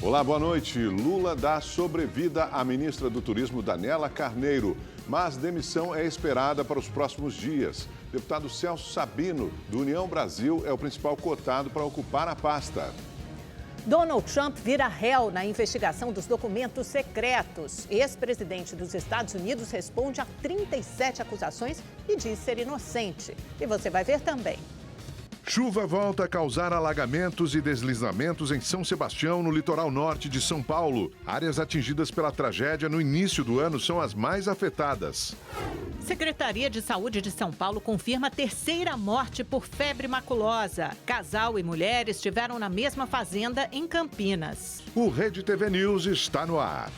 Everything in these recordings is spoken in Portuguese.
Olá, boa noite. Lula dá sobrevida à ministra do Turismo, Daniela Carneiro, mas demissão é esperada para os próximos dias. Deputado Celso Sabino, do União Brasil, é o principal cotado para ocupar a pasta. Donald Trump vira réu na investigação dos documentos secretos. Ex-presidente dos Estados Unidos responde a 37 acusações e diz ser inocente. E você vai ver também. Chuva volta a causar alagamentos e deslizamentos em São Sebastião, no litoral norte de São Paulo. Áreas atingidas pela tragédia no início do ano são as mais afetadas. Secretaria de Saúde de São Paulo confirma a terceira morte por febre maculosa. Casal e mulher estiveram na mesma fazenda em Campinas. O Rede TV News está no ar.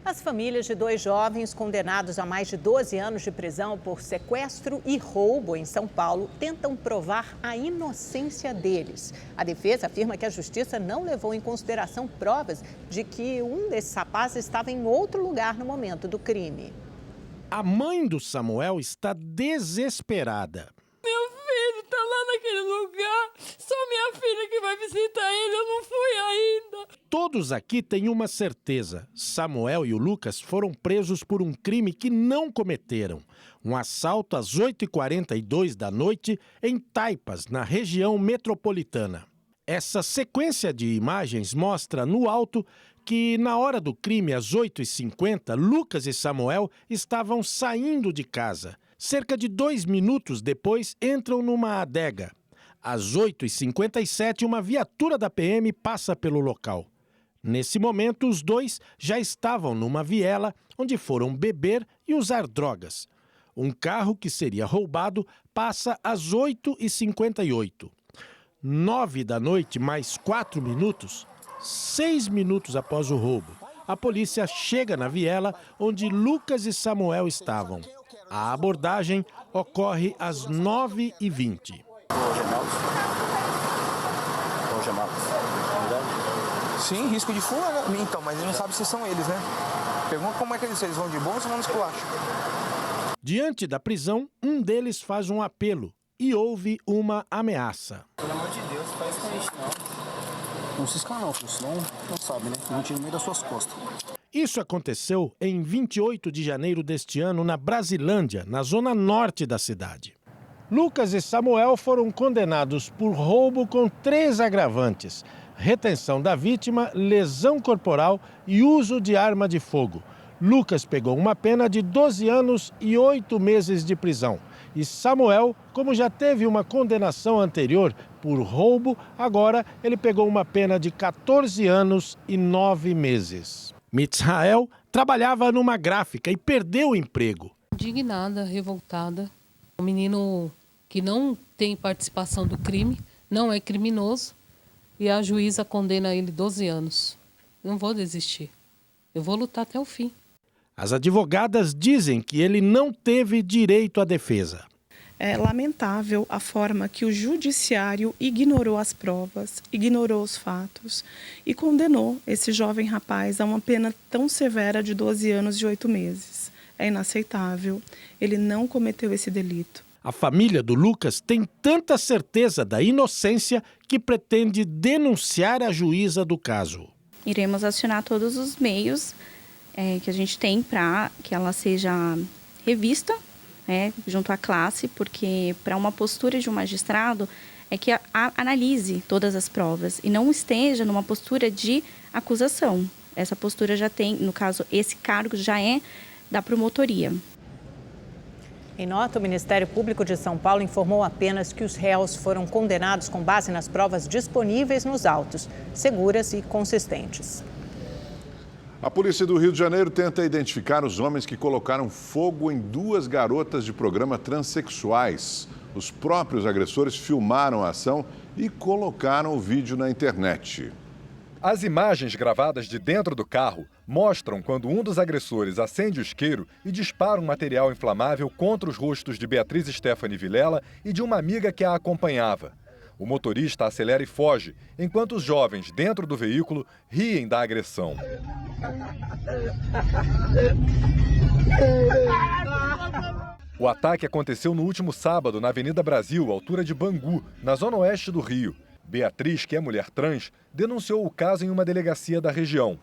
As famílias de 2 jovens condenados a mais de 12 anos de prisão por sequestro e roubo em São Paulo tentam provar a inocência deles. A defesa afirma que a justiça não levou em consideração provas de que um desses rapazes estava em outro lugar no momento do crime. A mãe do Samuel está desesperada. Meu filho está lá naquele lugar, só minha filha que vai visitar ele, eu não fui ainda. Todos aqui têm uma certeza: Samuel e o Lucas foram presos por um crime que não cometeram. Um assalto às 8h42 da noite em Taipas, na região metropolitana. Essa sequência de imagens mostra no alto que, na hora do crime, às 8h50, Lucas e Samuel estavam saindo de casa. Cerca de 2 minutos depois, entram numa adega. Às 8h57, uma viatura da PM passa pelo local. Nesse momento, os dois já estavam numa viela onde foram beber e usar drogas. Um carro que seria roubado passa às 8h58. 9 da noite mais 4 minutos, 6 minutos após o roubo, a polícia chega na viela onde Lucas e Samuel estavam. A abordagem ocorre às 9h20. Sim, risco de fuga, né? Então, mas ele não sabe se são eles, né? Pergunta como é que eles vão de bom ou se vão no esculacho. Diante da prisão, um deles faz um apelo e houve uma ameaça. Pelo amor de Deus, faz com isso não. Não se escala não, senão não sabe, né? Não tira no meio das suas costas. Isso aconteceu em 28 de janeiro deste ano, na Brasilândia, na zona norte da cidade. Lucas e Samuel foram condenados por roubo com 3 agravantes: retenção da vítima, lesão corporal e uso de arma de fogo. Lucas pegou uma pena de 12 anos e 8 meses de prisão. E Samuel, como já teve uma condenação anterior por roubo, agora ele pegou uma pena de 14 anos e 9 meses. Mitzrael trabalhava numa gráfica e perdeu o emprego. Indignada, revoltada. Um menino que não tem participação do crime, não é criminoso, e a juíza condena ele 12 anos. Não vou desistir. Eu vou lutar até o fim. As advogadas dizem que ele não teve direito à defesa. É lamentável a forma que o judiciário ignorou as provas, ignorou os fatos e condenou esse jovem rapaz a uma pena tão severa de 12 anos e 8 meses. É inaceitável. Ele não cometeu esse delito. A família do Lucas tem tanta certeza da inocência que pretende denunciar a juíza do caso. Iremos acionar todos os meios que a gente tem para que ela seja revista, junto à classe, porque para uma postura de um magistrado é que analise todas as provas e não esteja numa postura de acusação. Essa postura já tem, no caso, esse cargo já é da promotoria. Em nota, o Ministério Público de São Paulo informou apenas que os réus foram condenados com base nas provas disponíveis nos autos, seguras e consistentes. A polícia do Rio de Janeiro tenta identificar os homens que colocaram fogo em 2 garotas de programa transexuais. Os próprios agressores filmaram a ação e colocaram o vídeo na internet. As imagens gravadas de dentro do carro mostram quando um dos agressores acende o isqueiro e dispara um material inflamável contra os rostos de Beatriz Stephanie Vilela e de uma amiga que a acompanhava. O motorista acelera e foge, enquanto os jovens dentro do veículo riem da agressão. O ataque aconteceu no último sábado na Avenida Brasil, altura de Bangu, na zona oeste do Rio. Beatriz, que é mulher trans, denunciou o caso em uma delegacia da região.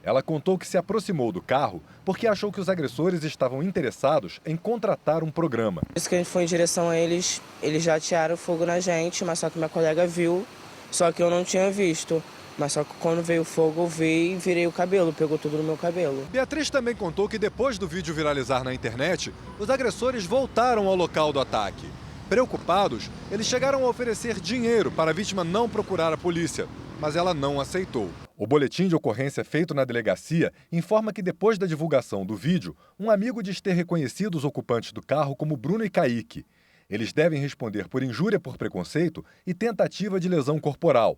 Ela contou que se aproximou do carro porque achou que os agressores estavam interessados em contratar um programa. Isso que a gente foi em direção a eles, eles já atearam fogo na gente, mas só que minha colega viu, só que eu não tinha visto. Mas só que quando veio o fogo eu vi e virei o cabelo, pegou tudo no meu cabelo. Beatriz também contou que depois do vídeo viralizar na internet, os agressores voltaram ao local do ataque. Preocupados, eles chegaram a oferecer dinheiro para a vítima não procurar a polícia, mas ela não aceitou. O boletim de ocorrência feito na delegacia informa que depois da divulgação do vídeo, um amigo diz ter reconhecido os ocupantes do carro como Bruno e Kaique. Eles devem responder por injúria por preconceito e tentativa de lesão corporal.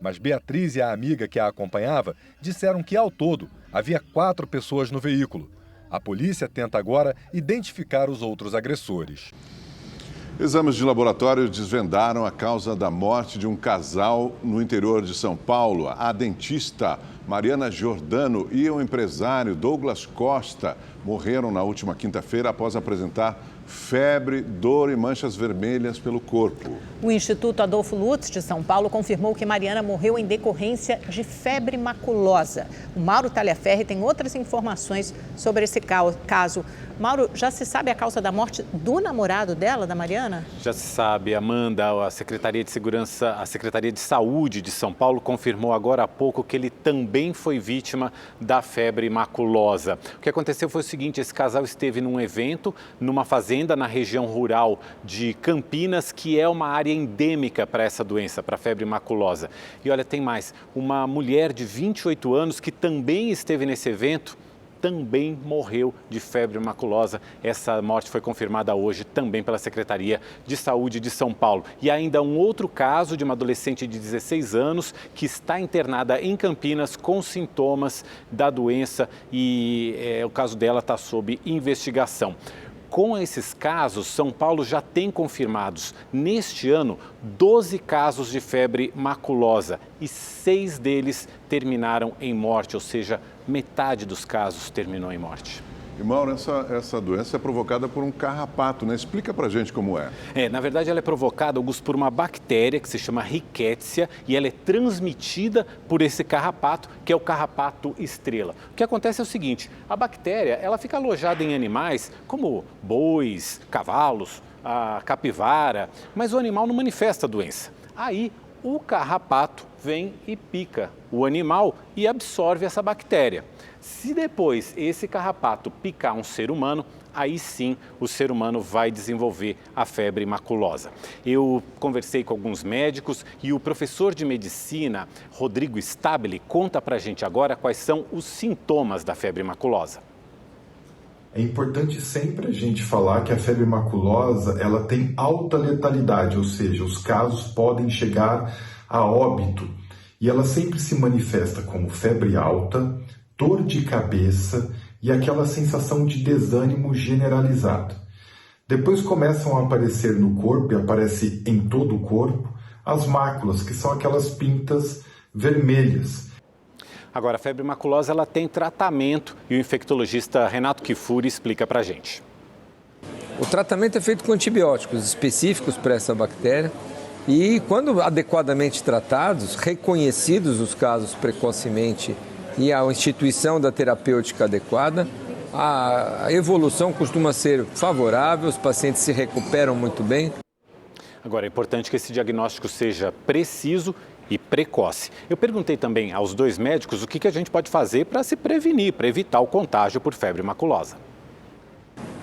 Mas Beatriz e a amiga que a acompanhava disseram que, ao todo, havia 4 pessoas no veículo. A polícia tenta agora identificar os outros agressores. Exames de laboratório desvendaram a causa da morte de um casal no interior de São Paulo. A dentista Mariana Giordano e o empresário Douglas Costa morreram na última quinta-feira após apresentar febre, dor e manchas vermelhas pelo corpo. O Instituto Adolfo Lutz de São Paulo confirmou que Mariana morreu em decorrência de febre maculosa. O Mauro Talhaferri tem outras informações sobre esse caso. Mauro, já se sabe a causa da morte do namorado dela, da Mariana? Já se sabe, Amanda. A Secretaria de Segurança, a Secretaria de Saúde de São Paulo confirmou agora há pouco que ele também foi vítima da febre maculosa. O que aconteceu foi o seguinte: esse casal esteve num evento, numa fazenda na região rural de Campinas, que é uma área endêmica para essa doença, para a febre maculosa. E olha, tem mais, uma mulher de 28 anos que também esteve nesse evento, também morreu de febre maculosa. Essa morte foi confirmada hoje também pela Secretaria de Saúde de São Paulo. E ainda um outro caso de uma adolescente de 16 anos que está internada em Campinas com sintomas da doença e o caso dela está sob investigação. Com esses casos, São Paulo já tem confirmados, neste ano, 12 casos de febre maculosa e 6 deles terminaram em morte, ou seja, metade dos casos terminou em morte. E, Mauro, essa doença é provocada por um carrapato, né? Explica pra gente como é. Na verdade, ela é provocada, Augusto, por uma bactéria que se chama Rickettsia e ela é transmitida por esse carrapato, que é o carrapato estrela. O que acontece é o seguinte: a bactéria, ela fica alojada em animais como bois, cavalos, a capivara, mas o animal não manifesta a doença. Aí, o carrapato vem e pica o animal e absorve essa bactéria. Se depois esse carrapato picar um ser humano, aí sim o ser humano vai desenvolver a febre maculosa. Eu conversei com alguns médicos e o professor de medicina, Rodrigo Stabile, conta pra gente agora quais são os sintomas da febre maculosa. É importante sempre a gente falar que a febre maculosa ela tem alta letalidade, ou seja, os casos podem chegar a óbito. E ela sempre se manifesta como febre alta, dor de cabeça e aquela sensação de desânimo generalizado. Depois começam a aparecer no corpo, e aparece em todo o corpo, as máculas, que são aquelas pintas vermelhas. Agora, a febre maculosa ela tem tratamento e o infectologista Renato Kifuri explica pra gente. O tratamento é feito com antibióticos específicos para essa bactéria e, quando adequadamente tratados, reconhecidos os casos precocemente e a instituição da terapêutica adequada, a evolução costuma ser favorável, os pacientes se recuperam muito bem. Agora, é importante que esse diagnóstico seja preciso e precoce. Eu perguntei também aos 2 médicos o que a gente pode fazer para se prevenir, para evitar o contágio por febre maculosa.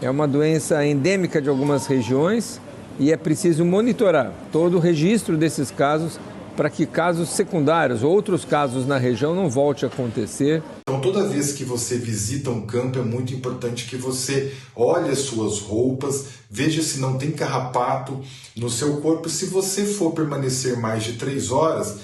É uma doença endêmica de algumas regiões e é preciso monitorar todo o registro desses casos para que casos secundários, outros casos na região, não volte a acontecer. Então, toda vez que você visita um campo, é muito importante que você olhe as suas roupas, veja se não tem carrapato no seu corpo. Se você for permanecer mais de 3 horas,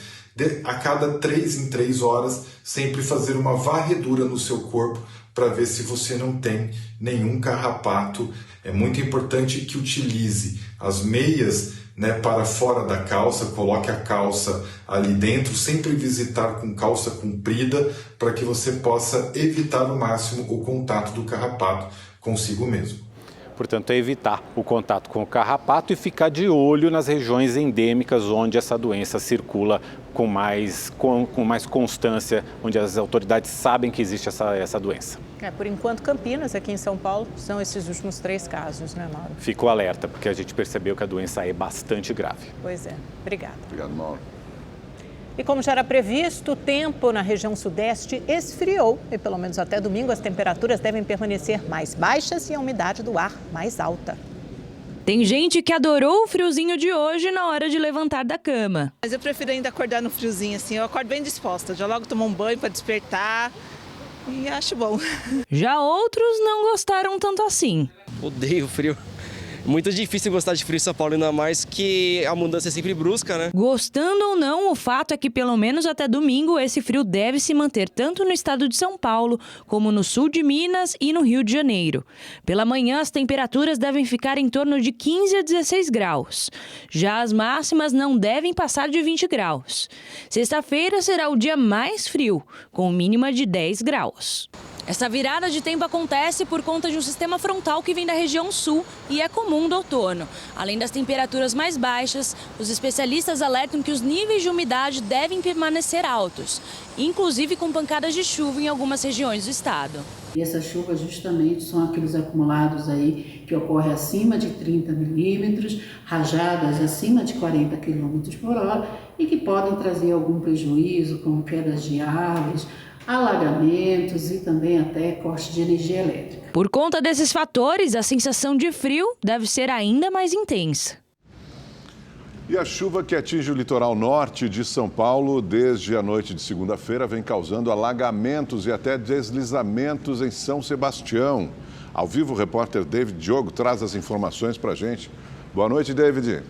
a cada 3 em 3 horas, sempre fazer uma varredura no seu corpo para ver se você não tem nenhum carrapato. É muito importante que utilize as meias, para fora da calça, coloque a calça ali dentro, sempre visitar com calça comprida para que você possa evitar ao máximo o contato do carrapato consigo mesmo. Portanto, é evitar o contato com o carrapato e ficar de olho nas regiões endêmicas onde essa doença circula com mais constância, onde as autoridades sabem que existe essa doença. Por enquanto, Campinas, aqui em São Paulo, são esses últimos 3 casos, né, Mauro? Fico alerta, porque a gente percebeu que a doença é bastante grave. Pois é. Obrigada. Obrigado, Mauro. E como já era previsto, o tempo na região sudeste esfriou e pelo menos até domingo as temperaturas devem permanecer mais baixas e a umidade do ar mais alta. Tem gente que adorou o friozinho de hoje na hora de levantar da cama. Mas eu prefiro ainda acordar no friozinho assim, eu acordo bem disposta, já logo tomo um banho para despertar e acho bom. Já outros não gostaram tanto assim. Odeio frio. Muito difícil gostar de frio em São Paulo, ainda mais que a mudança é sempre brusca, né? Gostando ou não, o fato é que pelo menos até domingo esse frio deve se manter tanto no estado de São Paulo, como no sul de Minas e no Rio de Janeiro. Pela manhã, as temperaturas devem ficar em torno de 15 a 16 graus. Já as máximas não devem passar de 20 graus. Sexta-feira será o dia mais frio, com mínima de 10 graus. Essa virada de tempo acontece por conta de um sistema frontal que vem da região sul e é comum do outono. Além das temperaturas mais baixas, os especialistas alertam que os níveis de umidade devem permanecer altos, inclusive com pancadas de chuva em algumas regiões do estado. E essas chuvas justamente são aqueles acumulados aí que ocorrem acima de 30 milímetros, rajadas acima de 40 quilômetros por hora e que podem trazer algum prejuízo, como quedas de árvores, alagamentos e também até corte de energia elétrica. Por conta desses fatores, a sensação de frio deve ser ainda mais intensa. E a chuva que atinge o litoral norte de São Paulo desde a noite de segunda-feira vem causando alagamentos e até deslizamentos em São Sebastião. Ao vivo, o repórter David Diogo traz as informações para a gente. Boa noite, David.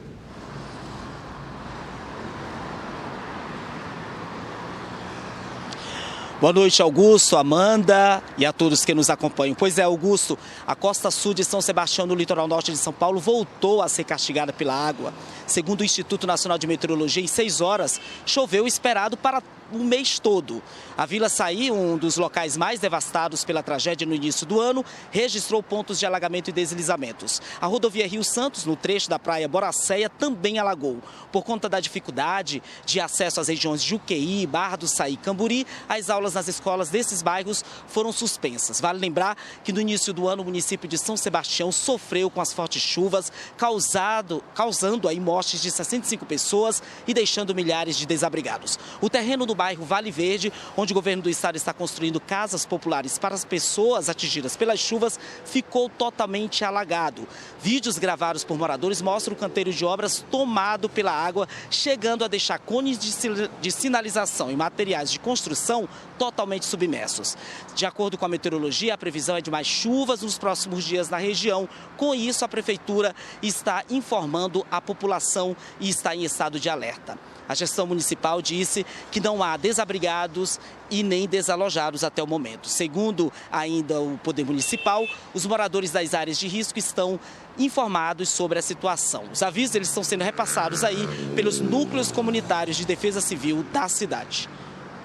Boa noite, Augusto, Amanda e a todos que nos acompanham. Pois é, Augusto, a costa sul de São Sebastião, no litoral norte de São Paulo, voltou a ser castigada pela água. Segundo o Instituto Nacional de Meteorologia, em 6 horas, choveu o esperado para o mês todo. A Vila Saí, um dos locais mais devastados pela tragédia no início do ano, registrou pontos de alagamento e deslizamentos. A rodovia Rio Santos, no trecho da praia Boracéia, também alagou. Por conta da dificuldade de acesso às regiões de Juqueí, Barra do Saí e Camburi, as aulas nas escolas desses bairros foram suspensas. Vale lembrar que no início do ano o município de São Sebastião sofreu com as fortes chuvas, causando aí mortes de 65 pessoas e deixando milhares de desabrigados. O terreno do bairro Vale Verde, onde o governo do estado está construindo casas populares para as pessoas atingidas pelas chuvas, ficou totalmente alagado. Vídeos gravados por moradores mostram o canteiro de obras tomado pela água, chegando a deixar cones de sinalização e materiais de construção totalmente submersos. De acordo com a meteorologia, a previsão é de mais chuvas nos próximos dias na região. Com isso, a prefeitura está informando a população e está em estado de alerta. A gestão municipal disse que não há desabrigados e nem desalojados até o momento. Segundo ainda o Poder Municipal, os moradores das áreas de risco estão informados sobre a situação. Os avisos eles estão sendo repassados aí pelos núcleos comunitários de defesa civil da cidade.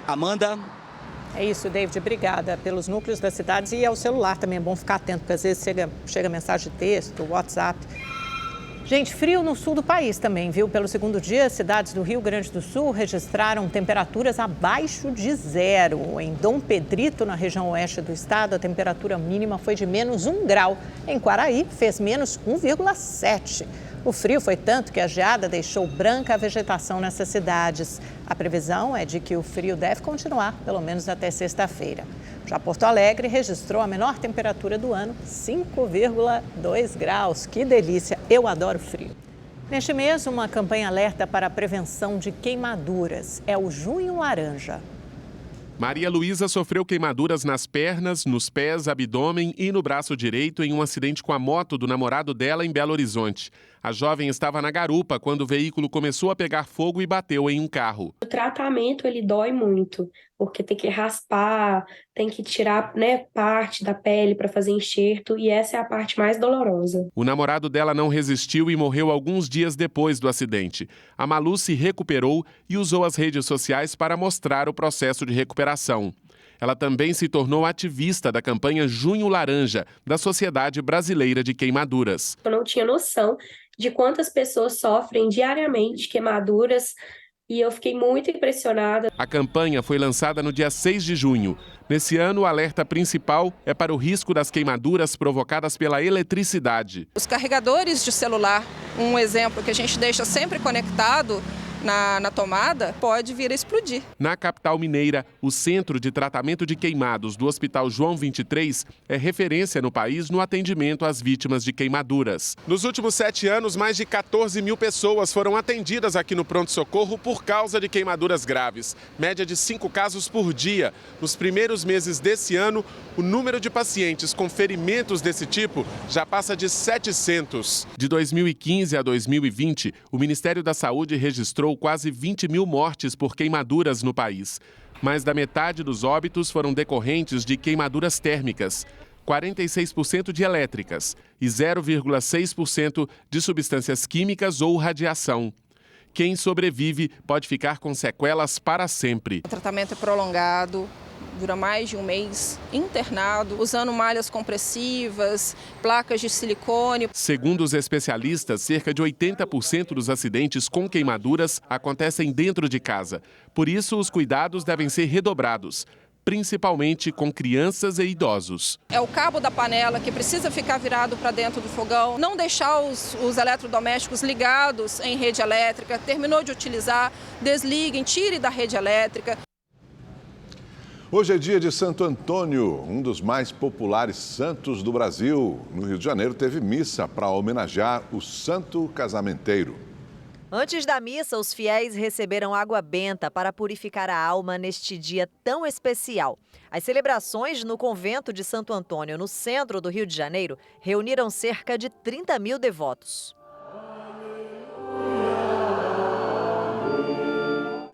Amanda? É isso, David. Obrigada pelos núcleos das cidades e ao celular também. É bom ficar atento, porque às vezes chega mensagem de texto, WhatsApp. Gente, frio no sul do país também, viu? Pelo segundo dia, cidades do Rio Grande do Sul registraram temperaturas abaixo de 0. Em Dom Pedrito, na região oeste do estado, a temperatura mínima foi de menos 1 grau. Em Quaraí, fez menos 1,7. O frio foi tanto que a geada deixou branca a vegetação nessas cidades. A previsão é de que o frio deve continuar, pelo menos até sexta-feira. Já Porto Alegre registrou a menor temperatura do ano, 5,2 graus. Que delícia! Eu adoro frio. Neste mês, uma campanha alerta para a prevenção de queimaduras. É o Junho Laranja. Maria Luísa sofreu queimaduras nas pernas, nos pés, abdômen e no braço direito em um acidente com a moto do namorado dela em Belo Horizonte. A jovem estava na garupa quando o veículo começou a pegar fogo e bateu em um carro. O tratamento ele dói muito, porque tem que raspar, tem que tirar, parte da pele para fazer enxerto e essa é a parte mais dolorosa. O namorado dela não resistiu e morreu alguns dias depois do acidente. A Malu se recuperou e usou as redes sociais para mostrar o processo de recuperação. Ela também se tornou ativista da campanha Junho Laranja, da Sociedade Brasileira de Queimaduras. Eu não tinha noção de quantas pessoas sofrem diariamente queimaduras e eu fiquei muito impressionada. A campanha foi lançada no dia 6 de junho. Nesse ano, o alerta principal é para o risco das queimaduras provocadas pela eletricidade. Os carregadores de celular, um exemplo que a gente deixa sempre conectado na tomada, pode vir a explodir. Na capital mineira, o Centro de Tratamento de Queimados do Hospital João 23 é referência no país no atendimento às vítimas de queimaduras. Nos últimos 7 anos, mais de 14 mil pessoas foram atendidas aqui no pronto-socorro por causa de queimaduras graves. Média de 5 casos por dia. Nos primeiros meses desse ano, o número de pacientes com ferimentos desse tipo já passa de 700. De 2015 a 2020, o Ministério da Saúde registrou quase 20 mil mortes por queimaduras no país. Mais da metade dos óbitos foram decorrentes de queimaduras térmicas, 46% de elétricas e 0,6% de substâncias químicas ou radiação. Quem sobrevive pode ficar com sequelas para sempre. O tratamento é prolongado, dura mais de um mês, internado, usando malhas compressivas, placas de silicone. Segundo os especialistas, cerca de 80% dos acidentes com queimaduras acontecem dentro de casa. Por isso, os cuidados devem ser redobrados, principalmente com crianças e idosos. É o cabo da panela que precisa ficar virado para dentro do fogão, não deixar os eletrodomésticos ligados em rede elétrica, terminou de utilizar, desliguem, tire da rede elétrica. Hoje é dia de Santo Antônio, um dos mais populares santos do Brasil. No Rio de Janeiro teve missa para homenagear o santo casamenteiro. Antes da missa, os fiéis receberam água benta para purificar a alma neste dia tão especial. As celebrações no convento de Santo Antônio, no centro do Rio de Janeiro, reuniram cerca de 30 mil devotos.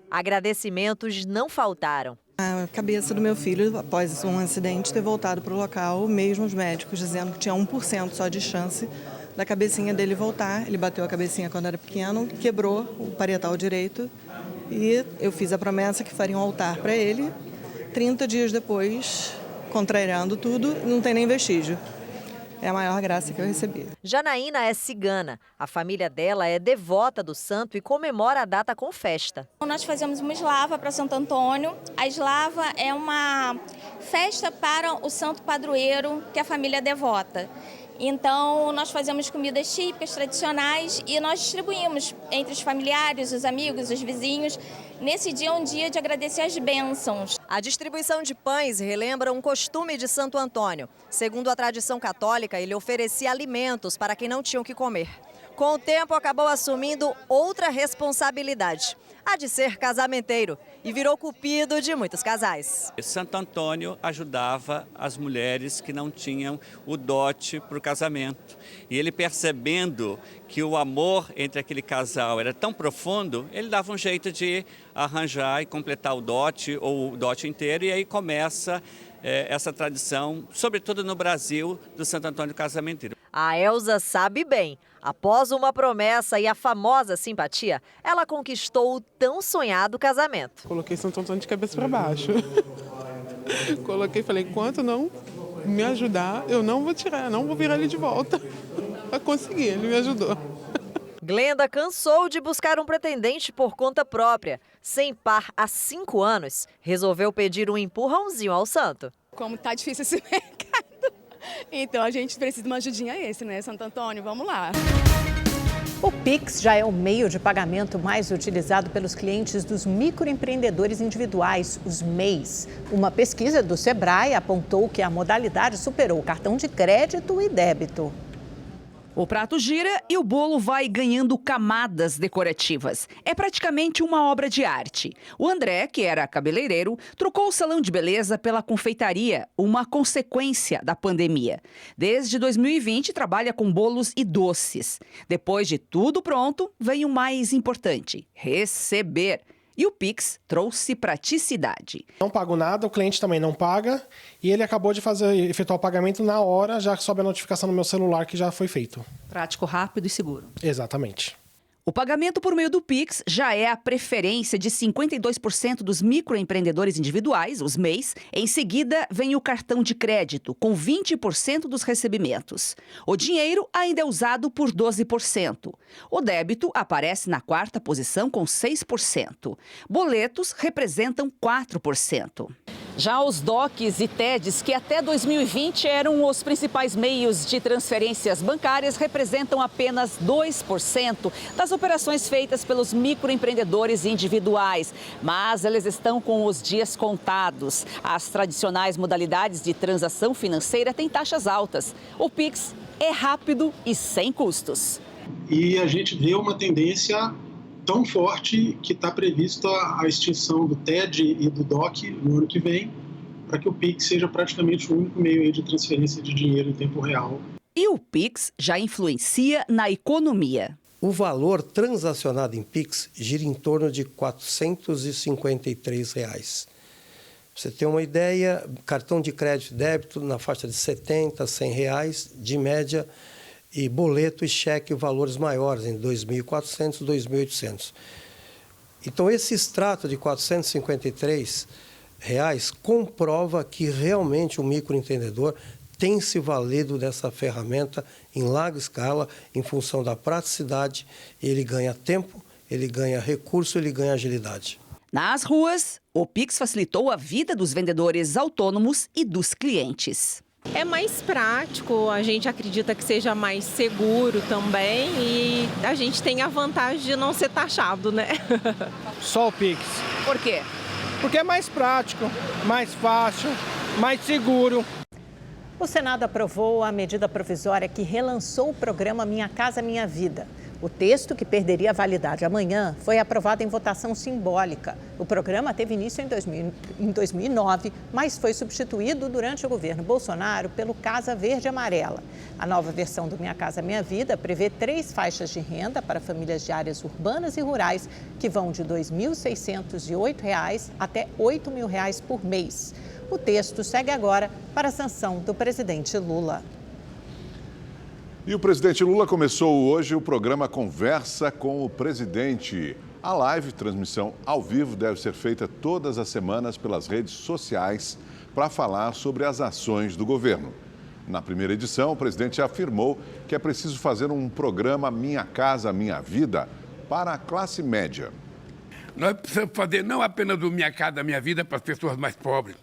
Agradecimentos não faltaram. A cabeça do meu filho, após um acidente, ter voltado para o local, mesmo os médicos dizendo que tinha 1% só de chance da cabecinha dele voltar. Ele bateu a cabecinha quando era pequeno, quebrou o parietal direito e eu fiz a promessa que faria um altar para ele. 30 dias depois, contrariando tudo, não tem nem vestígio. É a maior graça que eu recebi. Janaína é cigana. A família dela é devota do santo e comemora a data com festa. Nós fazemos uma eslava para Santo Antônio. A eslava é uma festa para o santo padroeiro que a família é devota. Então, nós fazemos comidas típicas, tradicionais e nós distribuímos entre os familiares, os amigos, os vizinhos. Nesse dia é um dia de agradecer as bênçãos. A distribuição de pães relembra um costume de Santo Antônio. Segundo a tradição católica, ele oferecia alimentos para quem não tinha o que comer. Com o tempo, acabou assumindo outra responsabilidade, a de ser casamenteiro, e virou cupido de muitos casais. Santo Antônio ajudava as mulheres que não tinham o dote para o casamento. E ele, percebendo que o amor entre aquele casal era tão profundo, ele dava um jeito de arranjar e completar o dote, ou o dote inteiro, e aí começa essa tradição, sobretudo no Brasil, do Santo Antônio casamenteiro. A Elza sabe bem. Após uma promessa e a famosa simpatia, ela conquistou o tão sonhado casamento. Coloquei Santo Antônio de cabeça para baixo. Coloquei, falei, enquanto não me ajudar, eu não vou tirar, não vou virar ele de volta. Eu consegui, ele me ajudou. Glenda cansou de buscar um pretendente por conta própria. Sem par há 5 anos, resolveu pedir um empurrãozinho ao santo. Como tá difícil esse mercado, então a gente precisa de uma ajudinha né, Santo Antônio? Vamos lá. O Pix já é o meio de pagamento mais utilizado pelos clientes dos microempreendedores individuais, os MEIs. Uma pesquisa do Sebrae apontou que a modalidade superou o cartão de crédito e débito. O prato gira e o bolo vai ganhando camadas decorativas. É praticamente uma obra de arte. O André, que era cabeleireiro, trocou o salão de beleza pela confeitaria, uma consequência da pandemia. Desde 2020, trabalha com bolos e doces. Depois de tudo pronto, vem o mais importante: receber. E o Pix trouxe praticidade. Não pago nada, o cliente também não paga. E ele acabou de efetuar o pagamento na hora, já sobe a notificação no meu celular que já foi feito. Prático, rápido e seguro. Exatamente. O pagamento por meio do Pix já é a preferência de 52% dos microempreendedores individuais, os MEIs. Em seguida, vem o cartão de crédito, com 20% dos recebimentos. O dinheiro ainda é usado por 12%. O débito aparece na quarta posição, com 6%. Boletos representam 4%. Já os DOCs e TEDs, que até 2020 eram os principais meios de transferências bancárias, representam apenas 2% das operações feitas pelos microempreendedores individuais. Mas eles estão com os dias contados. As tradicionais modalidades de transação financeira têm taxas altas. O Pix é rápido e sem custos. E a gente vê uma tendência tão forte que está prevista a extinção do TED e do DOC no ano que vem, para que o Pix seja praticamente o único meio de transferência de dinheiro em tempo real. E o Pix já influencia na economia. O valor transacionado em Pix gira em torno de R$ 453. Você tem uma ideia, cartão de crédito e débito na faixa de R$ 70, R$ 100 de média, e boleto e cheque valores maiores, em R$ 2.400, R$ 2.800. Então, esse extrato de R$ 453 comprova que realmente o microempreendedor tem se valido dessa ferramenta em larga escala, em função da praticidade. Ele ganha tempo, ele ganha recurso, ele ganha agilidade. Nas ruas, o Pix facilitou a vida dos vendedores autônomos e dos clientes. É mais prático, a gente acredita que seja mais seguro também e a gente tem a vantagem de não ser taxado, né? Só o Pix. Por quê? Porque é mais prático, mais fácil, mais seguro. O Senado aprovou a medida provisória que relançou o programa Minha Casa Minha Vida. O texto, que perderia a validade amanhã, foi aprovado em votação simbólica. O programa teve início em 2009, mas foi substituído durante o governo Bolsonaro pelo Casa Verde e Amarela. A nova versão do Minha Casa Minha Vida prevê 3 faixas de renda para famílias de áreas urbanas e rurais, que vão de R$ 2.608 até R$ 8.000 por mês. O texto segue agora para a sanção do presidente Lula. E o presidente Lula começou hoje o programa Conversa com o Presidente. A live, transmissão ao vivo, deve ser feita todas as semanas pelas redes sociais para falar sobre as ações do governo. Na primeira edição, o presidente afirmou que é preciso fazer um programa Minha Casa Minha Vida para a classe média. Nós precisamos fazer não apenas o Minha Casa Minha Vida para as pessoas mais pobres.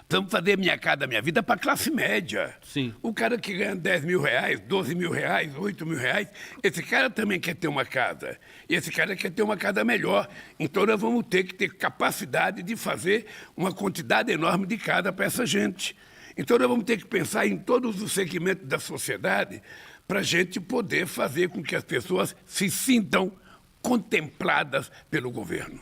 Precisamos fazer Minha Casa Minha Vida para a classe média. Sim. O cara que ganha R$10.000, R$12.000, R$8.000, esse cara também quer ter uma casa. E esse cara quer ter uma casa melhor. Então nós vamos ter que ter capacidade de fazer uma quantidade enorme de casa para essa gente. Então nós vamos ter que pensar em todos os segmentos da sociedade para a gente poder fazer com que as pessoas se sintam contempladas pelo governo.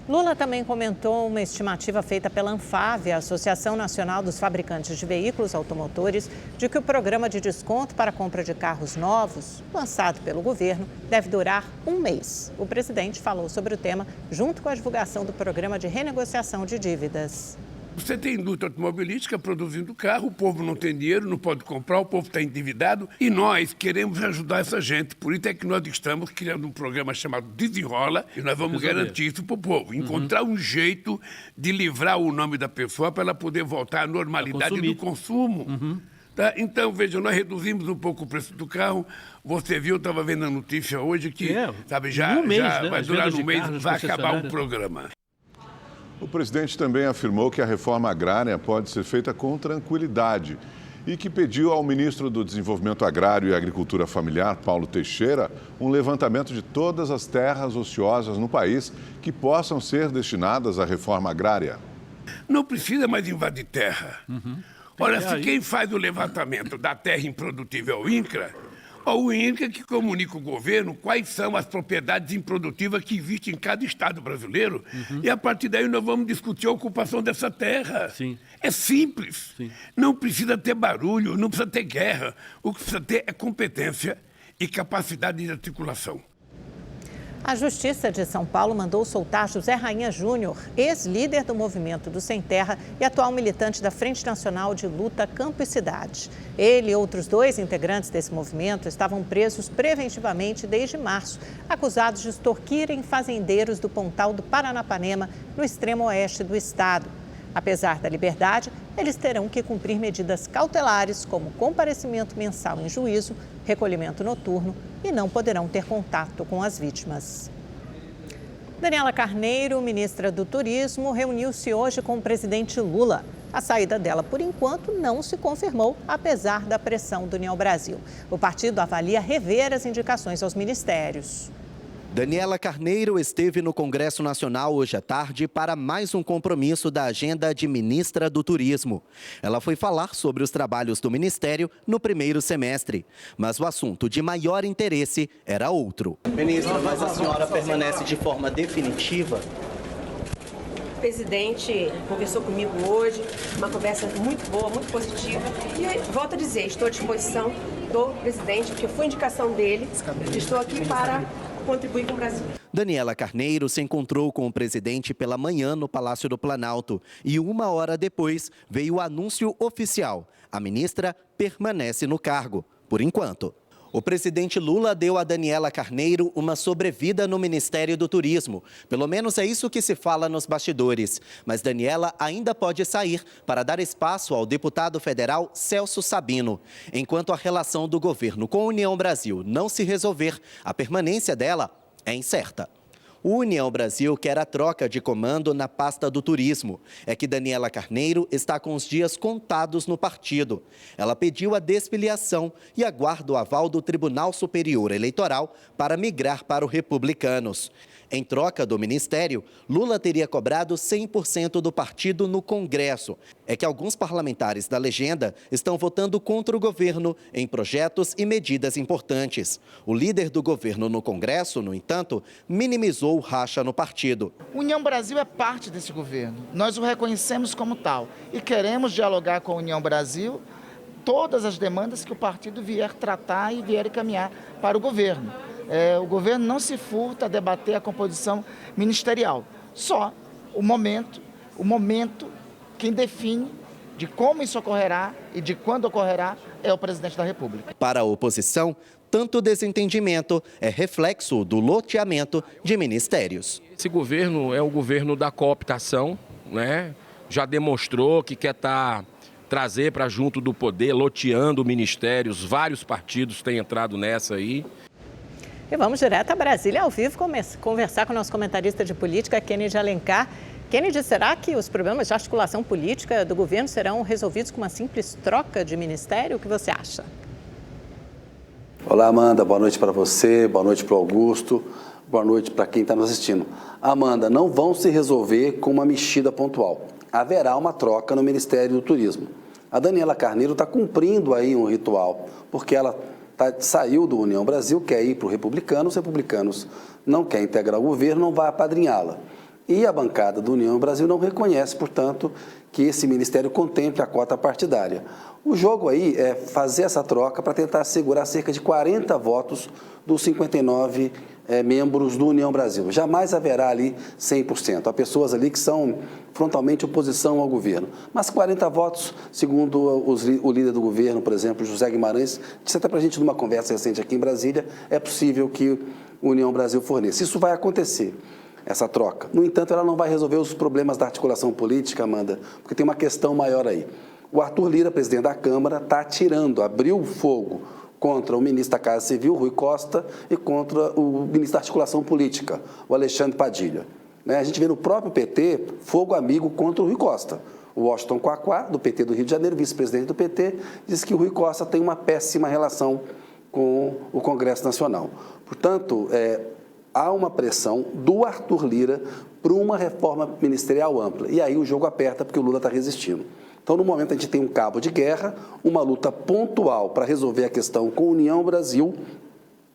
Lula também comentou uma estimativa feita pela ANFAVE, a Associação Nacional dos Fabricantes de Veículos Automotores, de que o programa de desconto para a compra de carros novos, lançado pelo governo, deve durar um mês. O presidente falou sobre o tema junto com a divulgação do programa de renegociação de dívidas. Você tem indústria automobilística produzindo carro, o povo não tem dinheiro, não pode comprar, o povo está endividado e nós queremos ajudar essa gente. Por isso é que nós estamos criando um programa chamado Desenrola e nós vamos garantir isso para o povo. Encontrar um jeito de livrar o nome da pessoa para ela poder voltar à normalidade do consumo. Tá? Então, veja, nós reduzimos um pouco o preço do carro. Você viu, eu estava vendo a notícia hoje que sabe, já vai durar um mês, vai acabar o programa. O presidente também afirmou que a reforma agrária pode ser feita com tranquilidade e que pediu ao ministro do Desenvolvimento Agrário e Agricultura Familiar, Paulo Teixeira, um levantamento de todas as terras ociosas no país que possam ser destinadas à reforma agrária. Não precisa mais invadir terra. Olha, se quem faz o levantamento da terra improdutível é o INCRA, o INCRA que comunica o governo quais são as propriedades improdutivas que existem em cada estado brasileiro e a partir daí nós vamos discutir a ocupação dessa terra. É simples. Não precisa ter barulho, não precisa ter guerra. O que precisa ter é competência e capacidade de articulação. A Justiça de São Paulo mandou soltar José Rainha Júnior, ex-líder do Movimento do Sem Terra e atual militante da Frente Nacional de Luta Campo e Cidade. Ele e outros 2 integrantes desse movimento estavam presos preventivamente desde março, acusados de extorquirem fazendeiros do Pontal do Paranapanema, no extremo oeste do estado. Apesar da liberdade, eles terão que cumprir medidas cautelares, como comparecimento mensal em juízo, recolhimento noturno e não poderão ter contato com as vítimas. Daniela Carneiro, ministra do Turismo, reuniu-se hoje com o presidente Lula. A saída dela, por enquanto, não se confirmou, apesar da pressão do União Brasil. O partido avalia rever as indicações aos ministérios. Daniela Carneiro esteve no Congresso Nacional hoje à tarde para mais um compromisso da agenda de ministra do Turismo. Ela foi falar sobre os trabalhos do Ministério no primeiro semestre, mas o assunto de maior interesse era outro. Ministra, mas a senhora permanece de forma definitiva? O presidente conversou comigo hoje, uma conversa muito boa, muito positiva. E volto a dizer, estou à disposição do presidente, porque foi indicação dele. Estou aqui para contribuir com o Brasil. Daniela Carneiro se encontrou com o presidente pela manhã no Palácio do Planalto e 1 hora depois veio o anúncio oficial. A ministra permanece no cargo, por enquanto. O presidente Lula deu a Daniela Carneiro uma sobrevida no Ministério do Turismo. Pelo menos é isso que se fala nos bastidores. Mas Daniela ainda pode sair para dar espaço ao deputado federal Celso Sabino. Enquanto a relação do governo com a União Brasil não se resolver, a permanência dela é incerta. O União Brasil quer a troca de comando na pasta do turismo. É que Daniela Carneiro está com os dias contados no partido. Ela pediu a desfiliação e aguarda o aval do Tribunal Superior Eleitoral para migrar para o Republicanos. Em troca do ministério, Lula teria cobrado 100% do partido no Congresso. É que alguns parlamentares da legenda estão votando contra o governo em projetos e medidas importantes. O líder do governo no Congresso, no entanto, minimizou o racha no partido. União Brasil é parte desse governo. Nós o reconhecemos como tal e queremos dialogar com a União Brasil todas as demandas que o partido vier tratar e vier encaminhar para o governo. O governo não se furta a debater a composição ministerial. Só o momento, quem define de como isso ocorrerá e de quando ocorrerá é o presidente da República. Para a oposição, tanto desentendimento é reflexo do loteamento de ministérios. Esse governo é o governo da cooptação, né? Já demonstrou que quer trazer para junto do poder, loteando ministérios. Vários partidos têm entrado nessa aí. E vamos direto a Brasília, ao vivo, conversar com o nosso comentarista de política, Kennedy Alencar. Kennedy, será que os problemas de articulação política do governo serão resolvidos com uma simples troca de ministério? O que você acha? Olá, Amanda. Boa noite para você, boa noite para o Augusto, boa noite para quem está nos assistindo. Amanda, não vão se resolver com uma mexida pontual. Haverá uma troca no Ministério do Turismo. A Daniela Carneiro está cumprindo aí um ritual, porque ela saiu do União Brasil, quer ir para o Republicanos, os Republicanos não querem integrar o governo, não vai apadrinhá-la. E a bancada do União Brasil não reconhece, portanto, que esse ministério contemple a cota partidária. O jogo aí é fazer essa troca para tentar assegurar cerca de 40 votos dos 59 membros do União Brasil. Jamais haverá ali 100%. Há pessoas ali que são frontalmente oposição ao governo. Mas 40 votos, segundo o líder do governo, por exemplo, José Guimarães, disse até para a gente numa conversa recente aqui em Brasília, é possível que o União Brasil forneça. Isso vai acontecer, essa troca. No entanto, ela não vai resolver os problemas da articulação política, Amanda, porque tem uma questão maior aí. O Arthur Lira, presidente da Câmara, está abriu o fogo contra o ministro da Casa Civil, Rui Costa, e contra o ministro da Articulação Política, o Alexandre Padilha. A gente vê no próprio PT fogo amigo contra o Rui Costa. O Washington Quaquá, do PT do Rio de Janeiro, vice-presidente do PT, diz que o Rui Costa tem uma péssima relação com o Congresso Nacional. Portanto, há uma pressão do Arthur Lira para uma reforma ministerial ampla. E aí o jogo aperta porque o Lula está resistindo. Então, no momento, a gente tem um cabo de guerra, uma luta pontual para resolver a questão com a União Brasil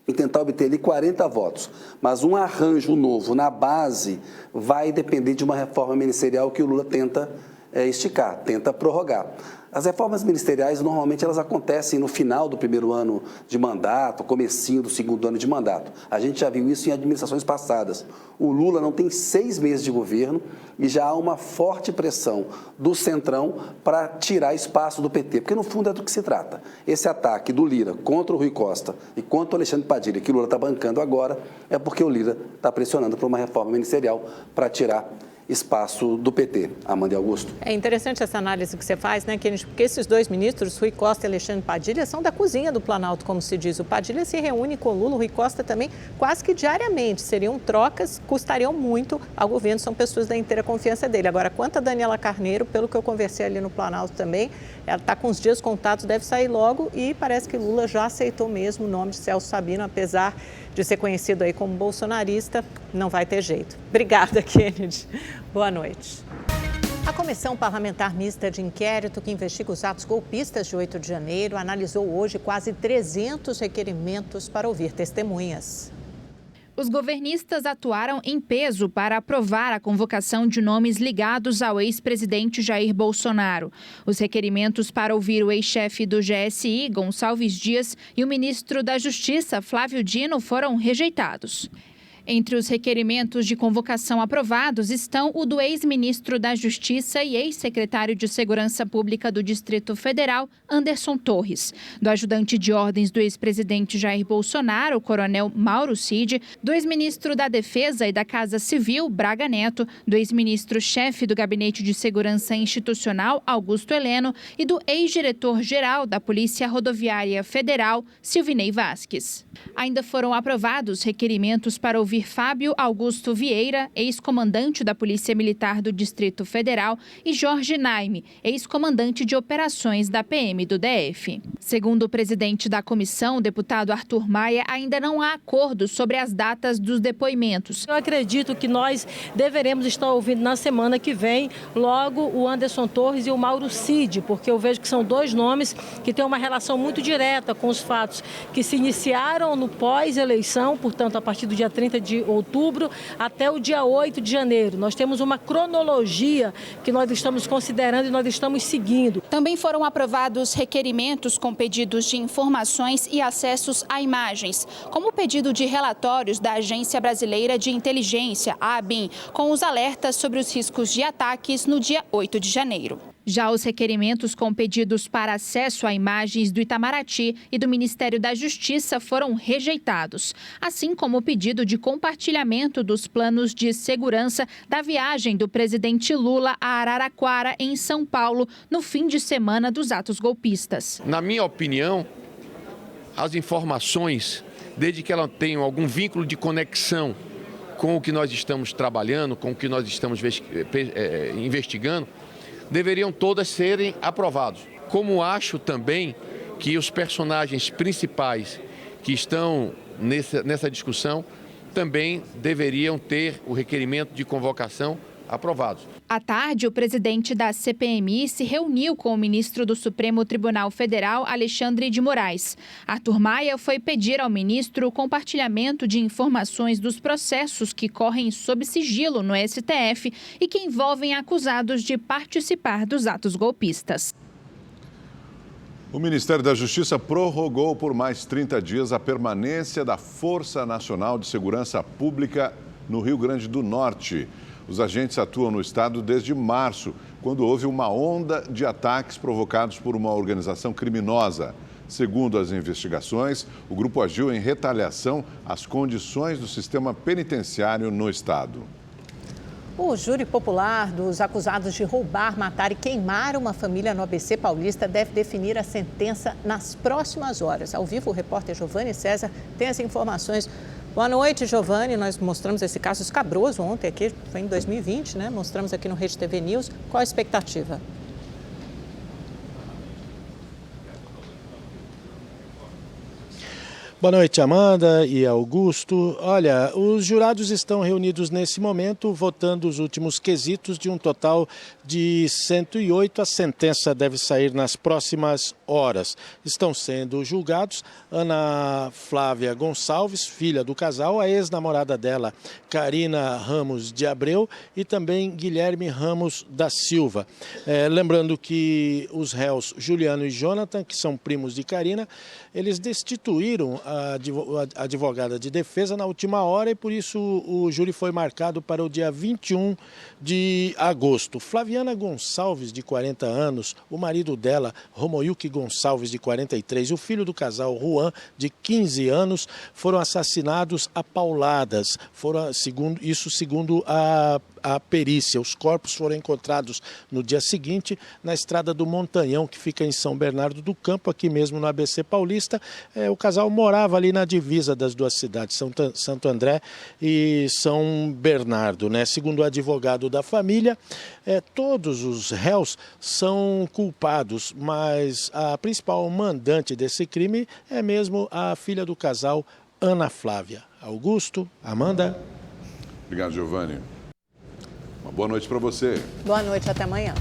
e tentar obter ali 40 votos. Mas um arranjo novo na base vai depender de uma reforma ministerial que o Lula tenta esticar, tenta prorrogar. As reformas ministeriais, normalmente, elas acontecem no final do primeiro ano de mandato, comecinho do segundo ano de mandato. A gente já viu isso em administrações passadas. O Lula não tem 6 meses de governo e já há uma forte pressão do Centrão para tirar espaço do PT, porque, no fundo, é do que se trata. Esse ataque do Lira contra o Rui Costa e contra o Alexandre Padilha, que o Lula está bancando agora, é porque o Lira está pressionando por uma reforma ministerial para tirar espaço do PT. Amanda e Augusto. É interessante essa análise que você faz, né, Kennedy? Porque esses dois ministros, Rui Costa e Alexandre Padilha, são da cozinha do Planalto, como se diz. O Padilha se reúne com o Lula, o Rui Costa também, quase que diariamente. Seriam trocas, custariam muito ao governo, são pessoas da inteira confiança dele. Agora, quanto a Daniela Carneiro, pelo que eu conversei ali no Planalto também, ela está com os dias contados, deve sair logo e parece que Lula já aceitou mesmo o nome de Celso Sabino, apesar de ser conhecido aí como bolsonarista, não vai ter jeito. Obrigada, Kennedy. Boa noite. A Comissão Parlamentar Mista de Inquérito, que investiga os atos golpistas de 8 de janeiro, analisou hoje quase 300 requerimentos para ouvir testemunhas. Os governistas atuaram em peso para aprovar a convocação de nomes ligados ao ex-presidente Jair Bolsonaro. Os requerimentos para ouvir o ex-chefe do GSI, Gonçalves Dias, e o ministro da Justiça, Flávio Dino, foram rejeitados. Entre os requerimentos de convocação aprovados estão o do ex-ministro da Justiça e ex-secretário de Segurança Pública do Distrito Federal, Anderson Torres, do ajudante de ordens do ex-presidente Jair Bolsonaro, o coronel Mauro Cid, do ex-ministro da Defesa e da Casa Civil, Braga Neto, do ex-ministro-chefe do Gabinete de Segurança Institucional, Augusto Heleno, e do ex-diretor-geral da Polícia Rodoviária Federal, Silvinei Vasques. Ainda foram aprovados requerimentos para ouvir Fábio Augusto Vieira, ex-comandante da Polícia Militar do Distrito Federal, e Jorge Naime, ex-comandante de operações da PM do DF. Segundo o presidente da comissão, o deputado Arthur Maia, ainda não há acordo sobre as datas dos depoimentos. Eu acredito que nós deveremos estar ouvindo na semana que vem logo o Anderson Torres e o Mauro Cid, porque eu vejo que são dois nomes que têm uma relação muito direta com os fatos que se iniciaram no pós-eleição, portanto, a partir do dia 30 de outubro até o dia 8 de janeiro. Nós temos uma cronologia que nós estamos considerando e nós estamos seguindo. Também foram aprovados requerimentos com pedidos de informações e acessos a imagens, como o pedido de relatórios da Agência Brasileira de Inteligência, a ABIN, com os alertas sobre os riscos de ataques no dia 8 de janeiro. Já os requerimentos com pedidos para acesso a imagens do Itamaraty e do Ministério da Justiça foram rejeitados, assim como o pedido de compartilhamento dos planos de segurança da viagem do presidente Lula a Araraquara, em São Paulo, no fim de semana dos atos golpistas. Na minha opinião, as informações, desde que elas tenham algum vínculo de conexão com o que nós estamos trabalhando, com o que nós estamos investigando, deveriam todas serem aprovados. Como acho também que os personagens principais que estão nessa discussão também deveriam ter o requerimento de convocação aprovado. À tarde, o presidente da CPMI se reuniu com o ministro do Supremo Tribunal Federal, Alexandre de Moraes. Arthur Maia foi pedir ao ministro o compartilhamento de informações dos processos que correm sob sigilo no STF e que envolvem acusados de participar dos atos golpistas. O Ministério da Justiça prorrogou por mais 30 dias a permanência da Força Nacional de Segurança Pública no Rio Grande do Norte. Os agentes atuam no estado desde março, quando houve uma onda de ataques provocados por uma organização criminosa. Segundo as investigações, o grupo agiu em retaliação às condições do sistema penitenciário no estado. O júri popular dos acusados de roubar, matar e queimar uma família no ABC Paulista deve definir a sentença nas próximas horas. Ao vivo, o repórter Giovanni César tem as informações. Boa noite, Giovanni. Nós mostramos esse caso escabroso ontem aqui, foi em 2020, né? Mostramos aqui no Rede TV News. Qual a expectativa? Boa noite, Amanda e Augusto. Olha, os jurados estão reunidos nesse momento, votando os últimos quesitos de um total de 108. A sentença deve sair nas próximas horas. Estão sendo julgados Ana Flávia Gonçalves, filha do casal, a ex-namorada dela, Karina Ramos de Abreu, e também Guilherme Ramos da Silva. Lembrando que os réus Juliano e Jonathan, que são primos de Karina, eles destituíram a advogada de defesa na última hora e por isso o júri foi marcado para o dia 21 de agosto. Flaviana Gonçalves, de 40 anos, o marido dela, Romoyuki Gonçalves, de 43, e o filho do casal, Juan, de 15 anos, foram assassinados a pauladas. Segundo a perícia. Os corpos foram encontrados no dia seguinte na estrada do Montanhão, que fica em São Bernardo do Campo, aqui mesmo no ABC Paulista. O casal morava ali na divisa das duas cidades, Santo André e São Bernardo, né? Segundo o advogado da família, todos os réus são culpados, mas a principal mandante desse crime é mesmo a filha do casal, Ana Flávia. Augusto, Amanda. Obrigado, Giovanni. Uma boa noite para você. Boa noite, até amanhã.